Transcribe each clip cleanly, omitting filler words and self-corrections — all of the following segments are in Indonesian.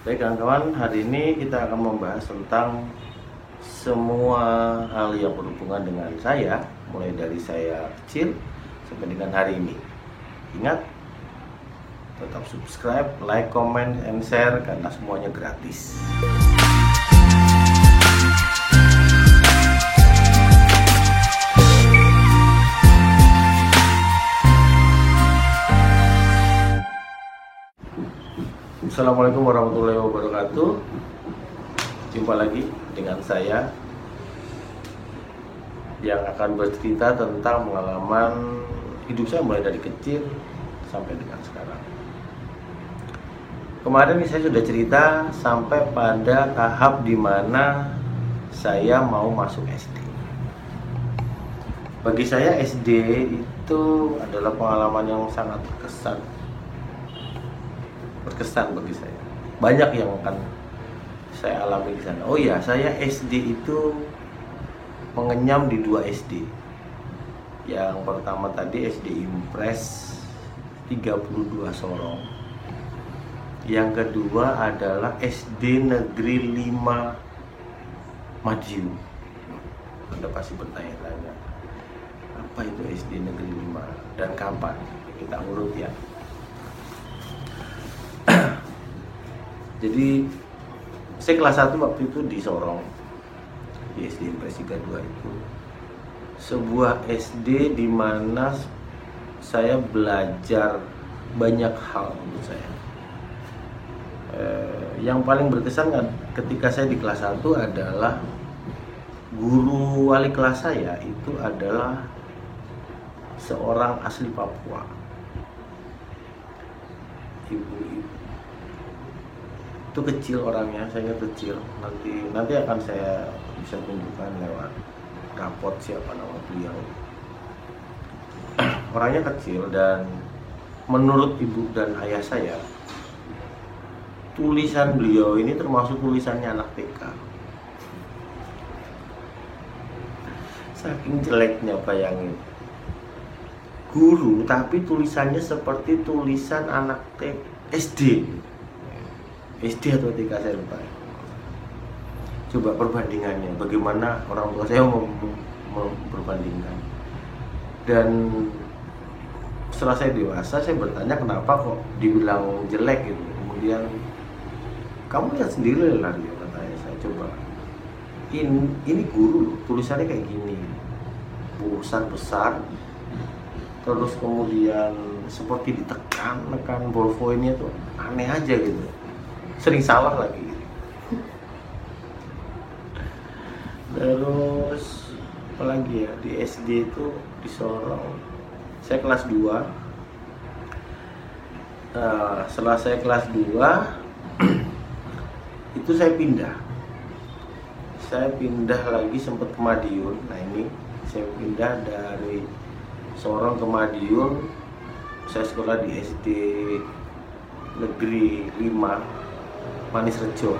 Baik kawan-kawan, hari ini kita akan membahas tentang semua hal yang berhubungan dengan saya, mulai dari saya kecil sampai dengan hari ini. Ingat, tetap subscribe, like, comment, and share karena semuanya gratis. Assalamualaikum warahmatullahi wabarakatuh. Jumpa lagi dengan saya yang akan bercerita tentang pengalaman hidup saya mulai dari kecil sampai dengan sekarang. Kemarin saya sudah cerita sampai pada tahap dimana saya mau masuk SD. Bagi saya SD itu adalah pengalaman yang sangat berkesan bagi saya. Banyak yang akan saya alami di sana. Oh ya, saya SD itu mengenyam di 2 SD. Yang pertama tadi SD Impres 32 Sorong. Yang kedua adalah SD Negeri 5 Madiun. Anda pasti bertanya-tanya, apa itu SD Negeri 5 dan kapan? Kita urut ya. Jadi saya kelas 1 waktu itu di Sorong, di SD Impres 32 itu sebuah SD di mana saya belajar banyak hal menurut saya. Yang paling berkesan ketika saya di kelas 1 adalah guru wali kelas saya itu adalah seorang asli Papua, ibu-ibu. Itu kecil orangnya, saya kecil. Nanti akan saya bisa tunjukkan lewat rapot siapa nama beliau. Orangnya kecil dan menurut ibu dan ayah saya, tulisan beliau ini termasuk tulisannya anak TK. Saking jeleknya, bayangin. Guru tapi tulisannya seperti tulisan anak SD. SD atau TK saya lupa. Coba perbandingannya, bagaimana orang tua saya memperbandingkan. Dan setelah saya dewasa, saya bertanya kenapa kok dibilang jelek gitu. Kemudian kamu lihat sendiri lah dia, katanya. Saya coba. Ini guru tulisannya kayak gini, besar, terus kemudian seperti ditekan ballpointnya tuh aneh aja gitu. Sering salah lagi. Terus apalagi ya, di SD itu di Sorong saya kelas 2. Setelah saya kelas 2 itu saya pindah lagi sempat ke Madiun. Nah ini saya pindah dari Sorong ke Madiun. Saya sekolah di SD Negeri 5 Manis Rejo,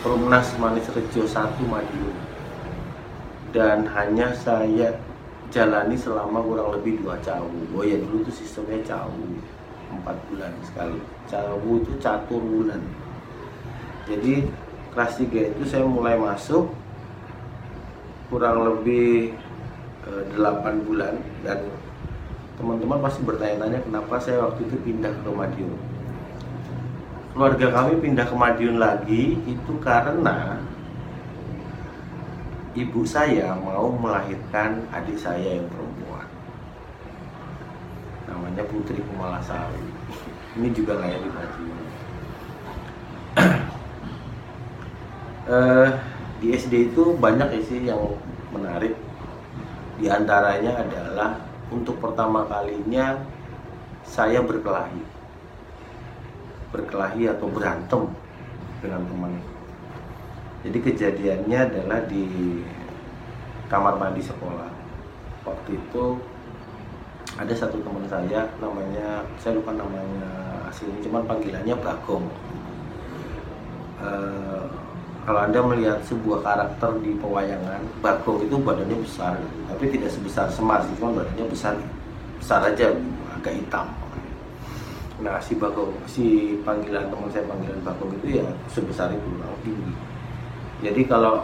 Perumnas Manis Rejo 1 Madiun. Dan hanya saya jalani selama kurang lebih 2 cawu. Oh ya, dulu tuh sistemnya cawu 4 bulan sekali. Cawu itu catur bulan. Jadi kelas 3 itu saya mulai masuk kurang lebih 8 bulan. Dan teman-teman pasti bertanya-tanya kenapa saya waktu itu pindah ke Madiun. Keluarga kami pindah ke Madiun lagi itu karena ibu saya mau melahirkan adik saya yang perempuan, namanya Putri Kumalasari. Ini juga lahir di Madiun. Di SD itu banyak sih yang menarik. Di antaranya adalah untuk pertama kalinya saya berkelahi atau berantem dengan teman. Jadi kejadiannya adalah di kamar mandi sekolah. Waktu itu ada satu teman saya, namanya, saya lupa namanya aslinya, cuman panggilannya Bagong. Kalau Anda melihat sebuah karakter di pewayangan, Bagong itu badannya besar, tapi tidak sebesar Semar, cuma badannya besar aja, agak hitam. Nah si panggilan teman saya, panggilan Bagong itu ya sebesar itu, tinggi. Jadi kalau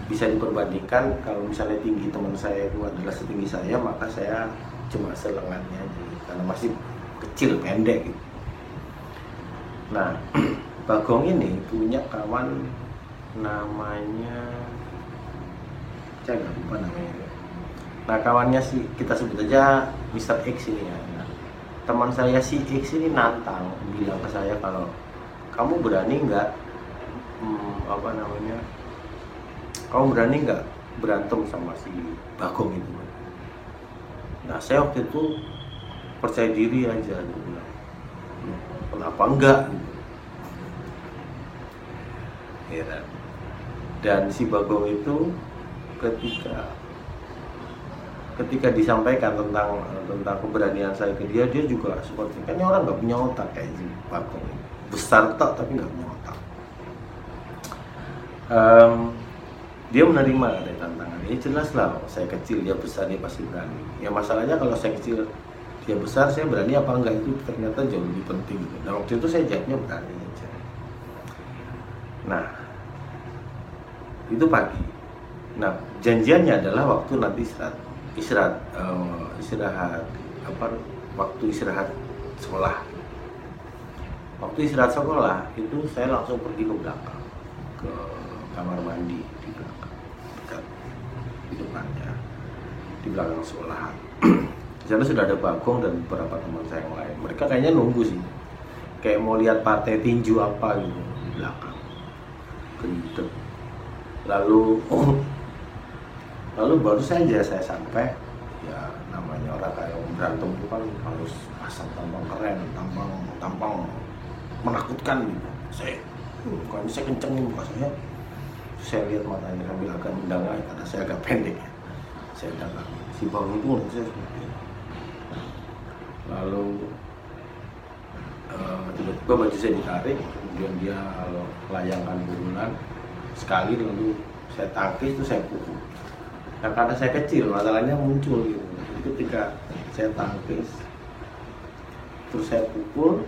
bisa diperbandingkan, kalau misalnya tinggi teman saya itu adalah setinggi saya, maka saya cuma selengannya aja, karena masih kecil, pendek gitu. Nah, Bagong ini punya kawan namanya, saya nggak lupa namanya. Nah, kawannya sih kita sebut aja Mr. X ini ya. Nah, teman saya si X ini nantang, bilang ke saya kalau kamu berani nggak kamu berani nggak berantem sama si Bagong itu. Nah, saya waktu itu percaya diri aja, bilang, kenapa enggak gitu. Ya, dan si Bagong itu ketika disampaikan tentang keberanian saya ke dia juga seperti, kayaknya orang nggak punya otak kayak si Bagong ini. Besar tak tapi nggak punya otak. Dia menerima ada tantangan. Ya jelas lah, saya kecil dia besar, dia pasti berani. Ya masalahnya kalau saya kecil dia besar, saya berani apa enggak itu ternyata jauh lebih penting gitu. Nah, waktu itu saya jawabnya berani aja. Nah, itu pagi. Nah, janjiannya adalah waktu nanti waktu istirahat sekolah. Waktu istirahat sekolah itu saya langsung pergi ke belakang, ke kamar mandi di belakang, dekat di depannya, di belakang sekolah. Di sana sudah ada Bagong dan beberapa teman saya yang lain. Mereka kayaknya nunggu sih, kayak mau lihat partai tinju apa gitu di belakang. Gendut. Lalu baru saja saya sampai, ya namanya orang kayak berantem itu kan harus pasang tampang keren, tampang menakutkan gitu. Saya kencengin muka saya lihat matanya sambil agak mendangai karena saya agak pendek ya. Saya dagang si Bagong itu saya seperti itu. Lalu tiba-tiba baju saya ditarik, kemudian dia melayangkan pukulan sekali, lalu saya tangkis, itu saya pukul. Nah, karena saya kecil, masalahnya muncul gitu. Ketika saya tangkis, terus saya pukul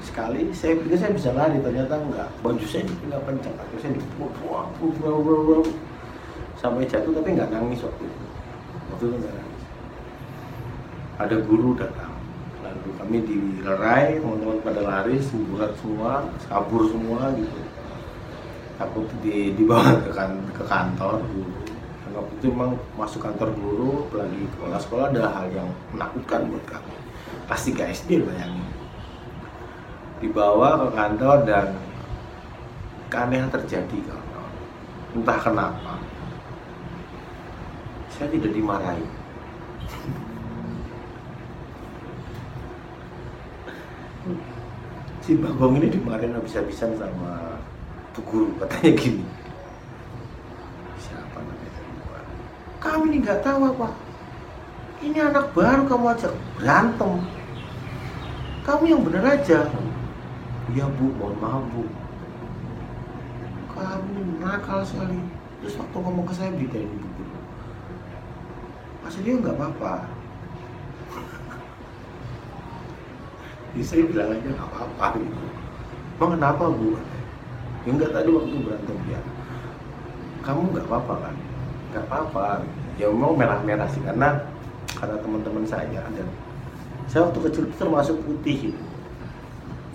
sekali, saya pikir saya bisa lari, ternyata enggak. Baju saya dipindah pencet, akhirnya saya dipukul sampai jatuh, tapi nggak nangis waktu itu. Waktu itu nggak nangis. Ada guru datang, lalu kami dilerai, teman-teman pada lari, semburat semua, kabur semua gitu. Aku dibawa ke kantor guru. Waktu itu memang masuk kantor guru, apalagi kepala sekolah, adalah hal yang menakutkan buat kami. Pasti ke SD bayangin. Dibawa ke kantor dan keanehan terjadi, kawan. Entah kenapa saya tidak dimarahi. Si Bagong ini dimarahin habis-habisan sama bu guru, katanya gini, siapa namanya, kamu ini nggak tahu apa, ini anak baru kamu ajak berantem, kamu yang bener aja. Ya bu, mohon maaf bu, kamu nakal sekali. Terus waktu ngomong ke saya beritain bu guru, masa dia nggak apa-apa. Jadi saya bilang aja nggak apa-apa gitu. Emang kenapa bu? Ya enggak, tadi waktu berantem ya, kamu nggak apa-apa kan? Nggak apa-apa. Ya memang merah-merah sih, karena teman-teman saya dan saya waktu kecil itu termasuk putih gitu.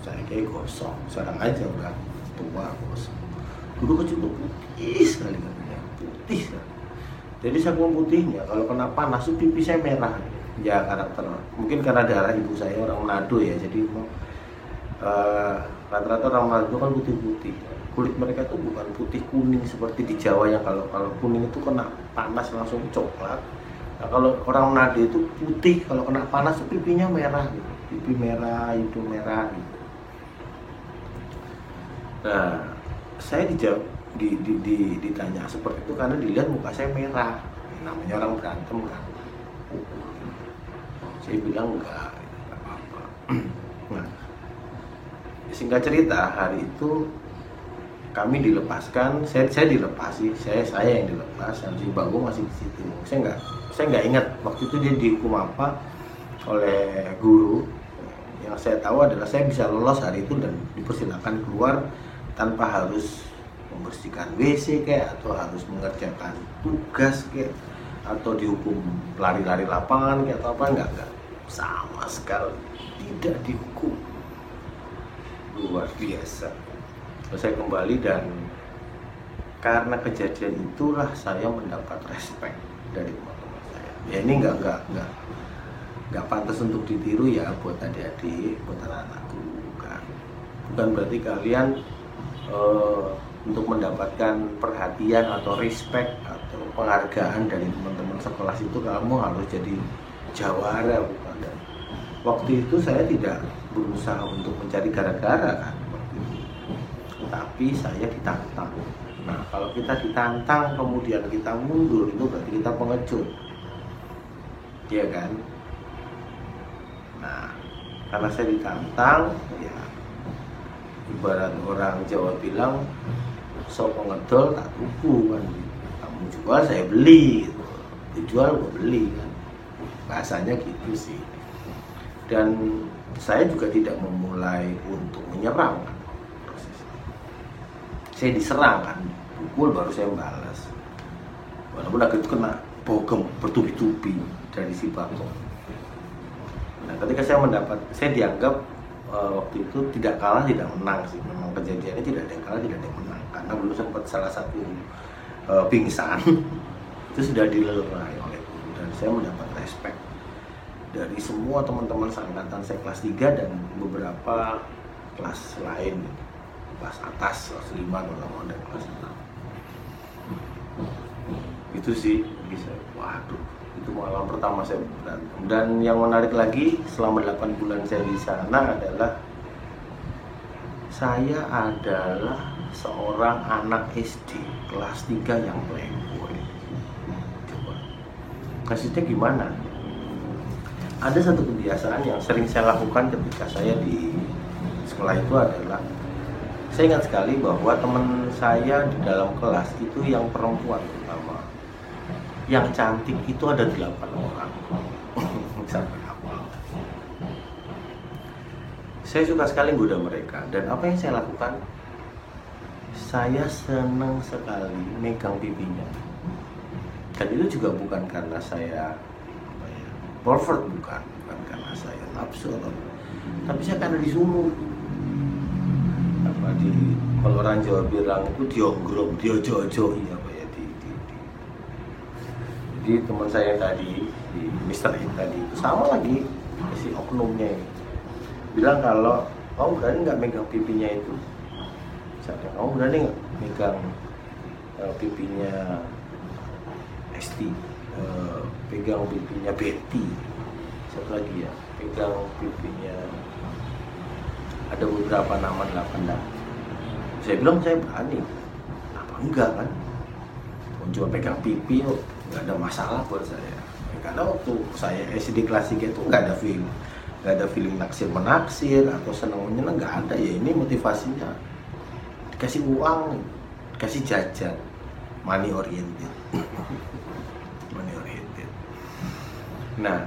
Saya kayak gosong, sekarang aja udah tua gosong. Dulu kecil tuh putih sekali katanya, putih sekali. Jadi saking putihnya, kalau kena panas tuh pipi saya merah. Ya karakter, mungkin karena darah ibu saya orang Manado ya, jadi rata-rata orang Manado kan putih-putih. Kulit mereka tuh bukan putih kuning seperti di Jawa yang kalau kuning itu kena panas langsung coklat. Nah, kalau orang Manado itu putih, kalau kena panas pipinya merah gitu. Pipi merah, hidung merah gitu. Nah, saya ditanya seperti itu karena dilihat muka saya merah. Namanya orang berantem kan. Saya bilang enggak apa-apa. Nah, singkat cerita, hari itu kami dilepaskan, saya dilepas sih, saya yang dilepas, dan si Bagong masih di situ. Saya nggak ingat waktu itu dia dihukum apa oleh guru. Yang yang saya tahu adalah saya bisa lolos hari itu dan dipersilakan keluar tanpa harus membersihkan WC kayak, atau harus mengerjakan tugas kayak, atau dihukum lari-lari lapangan kayak, atau apa, enggak, sama sekali tidak dihukum. Luar biasa. Terus saya kembali, dan karena kejadian itulah saya mendapat respect dari teman-teman saya. Ya ini nggak pantas untuk ditiru ya buat adik-adik, buat anak-anakku, bukan berarti kalian untuk mendapatkan perhatian atau respect atau penghargaan dari teman-teman sekelas itu kamu harus jadi jawara, bukan. Dan waktu itu saya tidak berusaha untuk mencari gara-gara kan, tapi saya ditantang. Nah, kalau kita ditantang kemudian kita mundur, itu berarti kita pengecut, iya kan? Nah, karena saya ditantang, ya ibarat orang Jawa bilang, sok ngedol tak tuku kan. Kamu jual saya beli, gitu. Dijual gue beli kan. Bahasanya gitu sih. Dan saya juga tidak memulai untuk menyerang kan. Saya diserang kan, pukul baru saya balas. Walaupun agak itu kena bogem bertubi-tubi dari si Bakong. Nah, ketika saya dianggap waktu itu tidak kalah tidak menang sih. Memang kejadiannya tidak ada yang kalah tidak ada yang menang, karena dulu sempat salah satu pingsan itu sudah dilerai oleh guru, dan saya mendapat respect dari semua teman-teman seangkatan saya kelas 3 dan beberapa kelas lain, kelas atas, kelas 5, dan kelas 6. Itu sih bisa, waduh, itu malam pertama saya berantem. Dan yang menarik lagi, selama 8 bulan saya di sana adalah saya adalah seorang anak SD kelas 3 yang playboy. Coba, kasusnya gimana? Ada satu kebiasaan yang sering saya lakukan ketika saya di sekolah itu adalah, saya ingat sekali bahwa teman saya di dalam kelas itu yang perempuan terutama, yang cantik itu ada 8 orang. Sampai awal. Saya suka sekali goda mereka, dan apa yang saya lakukan? Saya senang sekali megang pipinya. Dan itu juga bukan karena saya pervert, bukan karena saya nafsu, tapi saya karena disungguh. Kalau orang Jawa bilang itu diogrong, diojo-ojo, iya Pak ya, Jadi teman saya tadi, di Mr. In tadi itu sama lagi si oknumnya ini. Bilang kalau kamu berani nggak megang pipinya itu, misalnya kamu berani nggak megang pipinya Esti, pegang pipinya Betty, satu lagi ya, pegang pipinya, ada beberapa nama 8 dah. Saya bilang saya berani, apa enggak kan? Cuma pegang pipi, nggak ada masalah buat saya. Karena waktu saya SD kelas 3 itu nggak ada feeling naksir menaksir atau senang menyenang, nggak ada ya. Ini motivasinya dikasih uang, dikasih jajan, money oriented. Money oriented. Nah,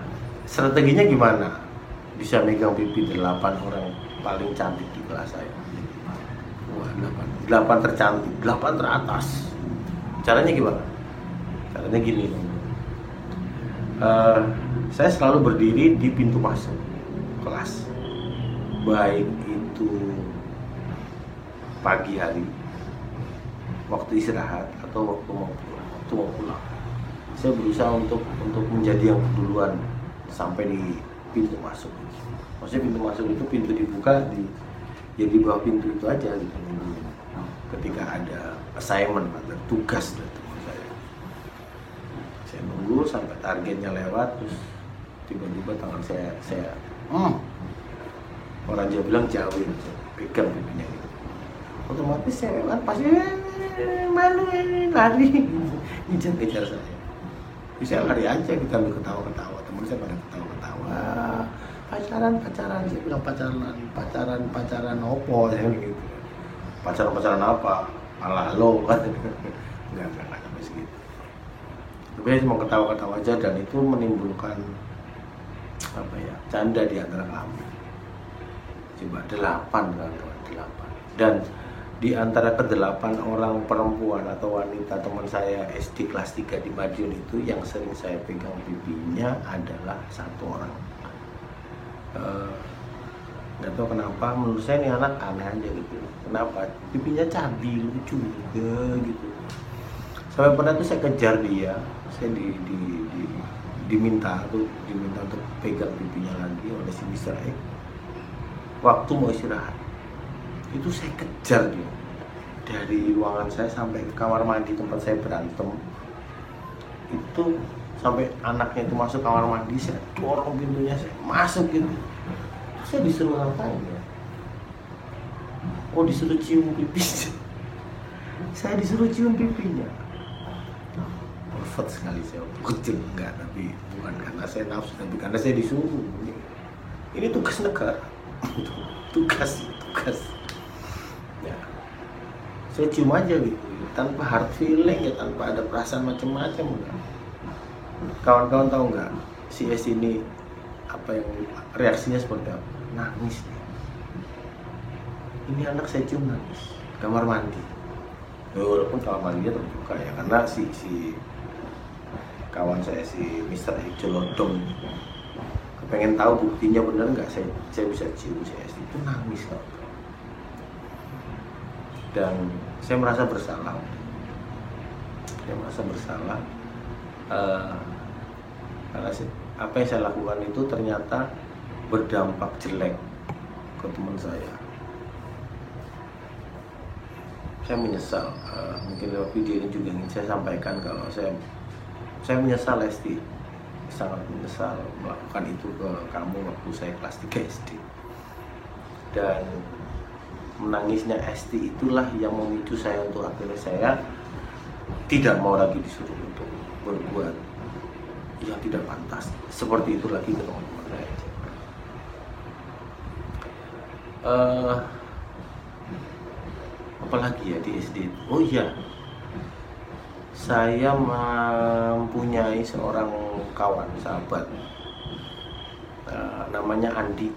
strateginya gimana? Bisa megang pipi 8 orang paling cantik di kelas saya. Wah, 8 tercantik, 8 teratas. Caranya gimana? Caranya gini. Saya selalu berdiri di pintu masuk kelas, baik itu pagi hari, waktu istirahat, atau waktu mau pulang. Saya berusaha untuk menjadi yang duluan sampai di pintu masuk. Maksudnya pintu masuk itu pintu dibuka di bawah pintu itu aja gitu. Ketika ada assignment, ada tugas dari teman saya nunggu sampai targetnya lewat, terus tiba-tiba tangan saya orang Jawa bilang jauhin, pegang pipinya gitu. Otomatis saya kan pasti malu lari ngejar saya. Bisa lari aja, kita ambil ketawa-ketawa, teman saya pada ketawa-ketawa. Pacaran, saya bilang pacaran opo, saya gitu. Pacaran apa? Ala lo kan. Enggak sampai segitu. Tapi saya cuma ketawa-ketawa aja, dan itu menimbulkan canda di antara kami. Coba 8 kan, 8. Dan di antara ke-8 orang perempuan atau wanita teman saya SD kelas 3 di Madiun itu, yang sering saya pegang pipinya adalah 1 orang. Nggak tahu kenapa, menurut saya ini anak aneh aja gitu. Kenapa? Pipinya cabi, lucu juga gitu. Sampai pernah tuh saya kejar dia, saya diminta untuk pegang pipinya lagi oleh si Mr. X. Waktu mau istirahat, itu saya kejar dia dari ruangan saya sampai ke kamar mandi tempat saya berantem. Itu sampai anaknya itu masuk kamar mandi, saya dorong pintunya, saya masuk gitu. Saya disuruh ngapain ya? Oh, disuruh cium pipinya. Saya disuruh cium pipinya. Perfect sekali saya, kecil enggak, tapi bukan karena saya nafsu, tapi karena saya disuruh. Ini tugas negara. tugas ya, saya cium aja gitu, tanpa hard feeling ya, tanpa ada perasaan macam-macam. Kawan-kawan tahu nggak si S ini apa yang reaksinya seperti apa? Nangis. Ini anak saya cium nangis kamar mandi. Walaupun kamar mandinya terbuka ya, karena si kawan saya si Mr. Jelodong pengen tahu buktinya benar nggak saya bisa cium si S itu nangis kok. Dan saya merasa bersalah. Karena apa yang saya lakukan itu ternyata berdampak jelek ke teman saya. Saya menyesal. Mungkin lewat video ini juga ingin saya sampaikan kalau saya menyesal, Esti, sangat menyesal melakukan itu ke kamu waktu saya kelas 3 SD. Dan menangisnya Esti itulah yang memicu saya untuk akhirnya saya tidak mau lagi disuruh untuk berbuat yang tidak pantas seperti itu lagi ke teman-teman saya. Apalagi ya di SD. Oh iya, saya mempunyai seorang kawan, sahabat, namanya Andi.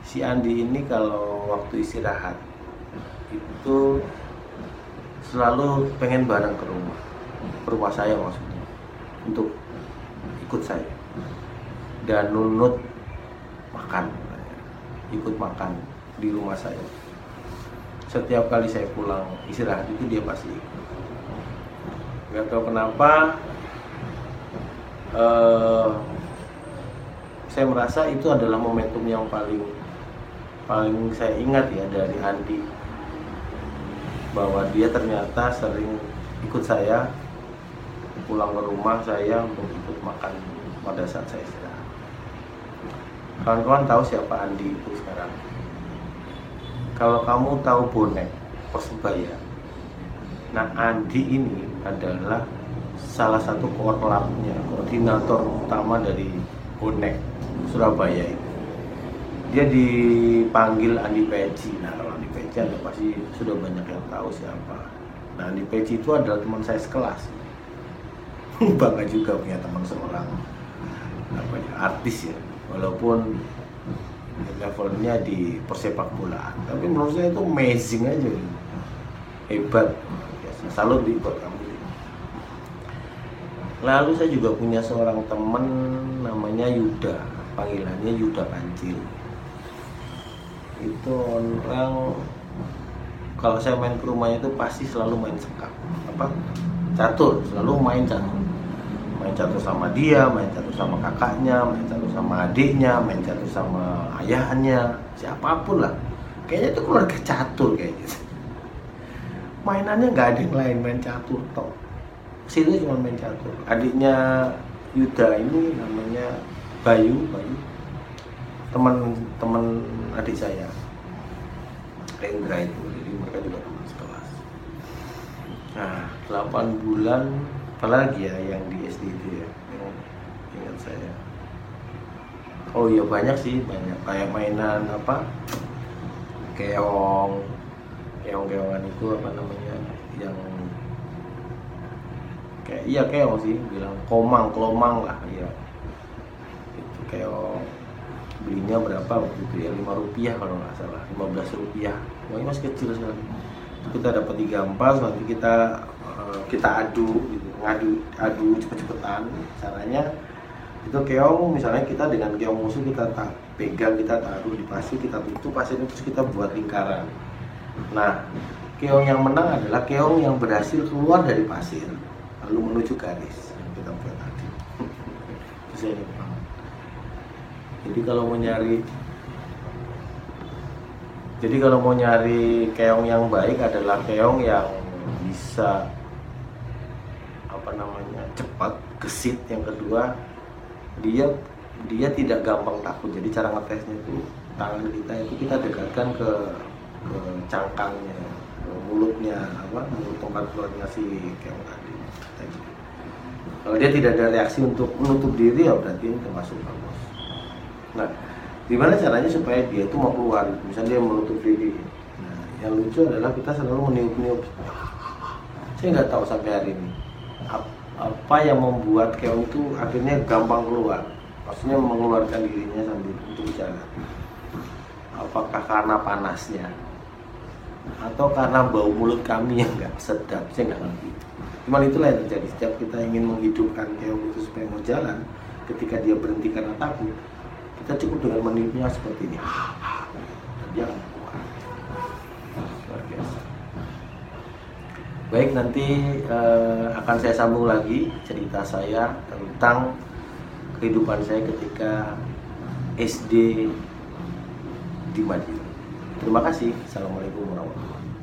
Si Andi ini kalau waktu istirahat itu selalu pengen bareng ke rumah saya maksudnya, untuk ikut saya dan nunut makan, ikut makan di rumah saya. Setiap kali saya pulang istirahat itu dia pasti ikut. Gak tahu kenapa, saya merasa itu adalah momentum yang paling saya ingat ya dari Andi, bahwa dia ternyata sering ikut saya pulang ke rumah saya untuk ikut makan pada saat saya istirahat. Kawan-kawan tahu siapa Andi itu sekarang? Kalau kamu tahu bonek Persebaya, nah Andi ini adalah salah satu koordinator utama dari bonek Surabaya itu. Dia dipanggil Andi Peci. Nah, kalau Andi Peci Anda pasti sudah banyak yang tahu siapa. Nah, Andi Peci itu adalah teman saya sekelas. Bangga juga punya teman seorang artis ya, walaupun levelnya di persepak bolaan, tapi menurut saya itu amazing aja, hebat, salut buat kamu. Lalu saya juga punya seorang teman namanya Yuda, panggilannya Yuda Kancil. Itu orang kalau saya main ke rumahnya itu pasti selalu main catur, selalu main catur sama dia, main catur sama kakaknya, main catur sama adiknya, main catur sama ayahnya, siapapun lah. Kayaknya itu keluarga catur kayak gitu. Mainannya nggak ada yang lain, main catur toh. Situ cuma main catur. Adiknya Yuda ini namanya Bayu, teman adik saya, Rendra itu, jadi mereka juga teman sekelas. Nah, 8 bulan apalagi ya yang di SD itu ya, yang ingat saya. Oh iya banyak sih, kayak mainan keongan itu apa namanya, yang kayak keong sih, bilang kelomang lah ya, itu keong. belinya berapa waktu itu ya, 5 rupiah kalau nggak salah, 15 rupiah, uangnya masih kecil sekali. Itu kita dapat 3 ampas, nanti kita adu gitu, adu cepet-cepetan. Caranya itu keong, misalnya kita dengan keong musuh kita pegang, kita taruh di pasir, kita tutup pasirnya, terus kita buat lingkaran. Nah, keong yang menang adalah keong yang berhasil keluar dari pasir lalu menuju garis yang kita buat tadi. Jadi kalau mau nyari keong yang baik adalah keong yang bisa cepat, gesit. Yang kedua, dia tidak gampang takut. Jadi cara ngetesnya itu tangan kita itu kita dekatkan ke cangkangnya, ke mulutnya, mulut tempat keluarnya si keong tadi. Kalau dia tidak ada reaksi untuk menutup diri, ya berarti ini termasuk bagus. Nah, gimana caranya supaya dia itu mau keluar? Misalnya dia menutup diri. Nah, yang lucu adalah kita selalu meniup-niup. Saya nggak tahu sampai hari ini apa yang membuat keong itu akhirnya gampang keluar. Maksudnya mengeluarkan dirinya sambil untuk jalan. Apakah karena panasnya atau karena bau mulut kami yang nggak sedap? Saya nggak ngerti. Cuman itulah yang terjadi setiap kita ingin menghidupkan keong itu supaya mau jalan. Ketika dia berhenti karena takut, kita cukup dengan meniupnya seperti ini. Dan dia akan keluar. Luar biasa. Baik, nanti akan saya sambung lagi cerita saya tentang kehidupan saya ketika SD di Madiun. Terima kasih. Assalamualaikum warahmatullahi wabarakatuh.